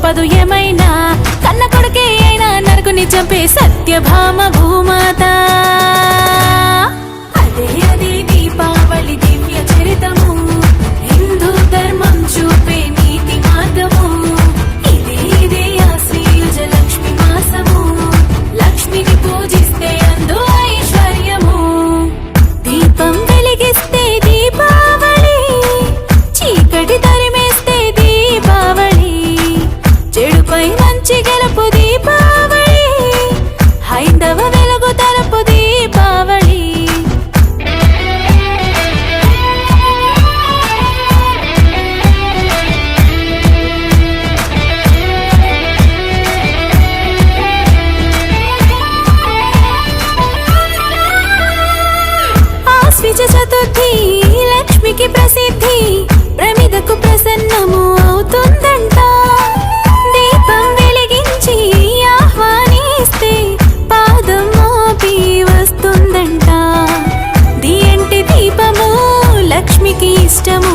తప్పదు ఏమైనా, కన్న కొడుకే అయినా నరకుని చంపే సత్యభామ భూమాత. అదే అదే దీపావళి దివ్య చరితము, హిందూ ధర్మం చూపే నీతి మార్గము. ఇదే ఇదే ఆశ్వయుజ లక్ష్మి మాసము, లక్ష్మిని పూజిస్తే అందు ఐశ్వర్యము. దీపం వెలిగిస్తే దీపావళి, చీకటి తరిమేస్తే దీపావళి, చెడుపై మంచి గెలుపు దీపావళి, హైందవ వెలుగు తలుపు దీపావళి. ఆశ్విజ చతుర్థి లక్ష్మికి ప్రసిద్ధి, ప్రమిదకు ప్రసన్నము అవుతుందంట. దీపం వెలిగించి ఆహ్వానిస్తే పాదం మోపి వస్తుందంట. దియంటి దీపము లక్ష్మికి ఇష్టము,